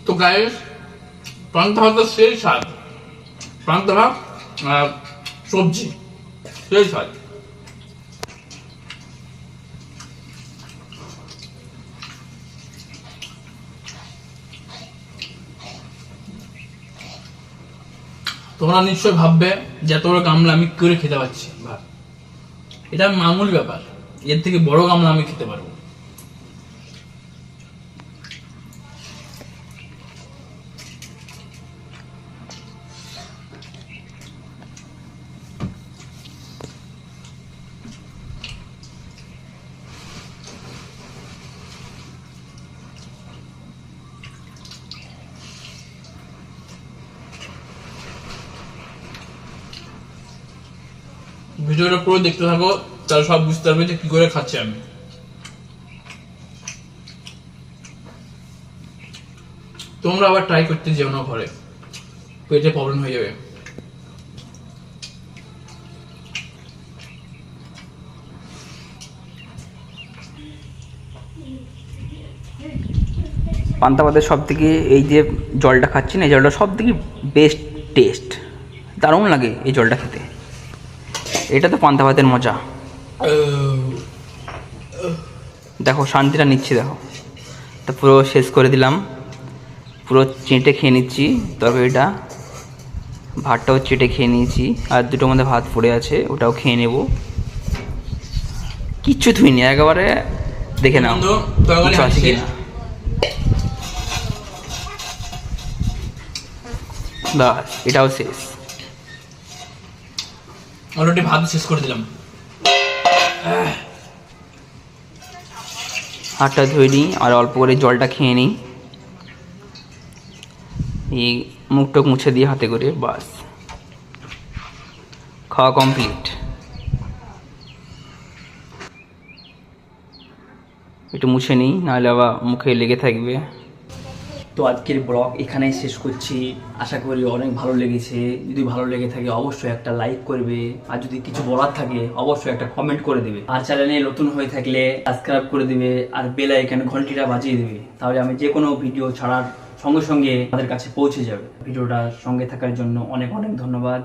তো গাইস, পান্তা ভাতের সেই স্বাদ, পান্তা ভাত আর সবজি সেই স্বাদ। তোমরা নিশ্চয় ভাববে যে এত বড় গামলা আমি কি করে খেতে পারছি ভাত। এটা মামুলি ব্যাপার, এর থেকে বড় গামলা আমি খেতে পারবো। ভিডিওটা পুরো দেখতে থাকো, তাহলে সব বুঝতে পারবে যে কি করে খাচ্ছি আমি। তোমরা আবার ট্রাই করতে যেও না ঘরে, পেটে প্রবলেম হয়ে যাবে। পান্তা ভাতের সব থেকে এই যে জলটা খাচ্ছি না, এই জলটা সব থেকে বেস্ট টেস্ট, দারুণ লাগে এই জলটা খেতে। এটা তো পান্তা ভাতের মজা। দেখো শান্তিটা নিচ্ছি, দেখো তা পুরো শেষ করে দিলাম, পুরো চেটে খেয়ে নিচ্ছি তরকারিটা, ভাতটাও চেটে খেয়ে নিয়েছি, আর দুটোর মধ্যে ভাত পড়ে আছে ওটাও খেয়ে নেব। কিচ্ছু থুইনি, একেবারে দেখে নাও কিছু আছে কিনা। বাস এটাও শেষ, অলরেডি ভাত শেষ করে দিলাম। হাতটা ধুয়ে নিই আর অল্প করে জলটা খেয়ে নিই, এই মুখটুক মুছে দিয়ে হাতে করে, বাস খাওয়া কমপ্লিট। একটু মুছে নিই, নাহলে আবার মুখে লেগে থাকবে। তো আজকের ব্লগ এখানেই শেষ করছি, আশা করি অনেক ভালো লেগেছে। যদি ভালো লেগে থাকে অবশ্যই একটা লাইক করবে, আর যদি কিছু বলার থাকে অবশ্যই একটা কমেন্ট করে দেবে, আর চ্যানেলে নতুন হয়ে থাকলে সাবস্ক্রাইব করে দেবে, আর বেল আইকন ঘন্টিটা বাজিয়ে দেবে, তাহলে আমি যে কোনো ভিডিও ছাড়ার সঙ্গে সঙ্গে আমাদের কাছে পৌঁছে যাবে। ভিডিওটার সঙ্গে থাকার জন্য অনেক অনেক ধন্যবাদ।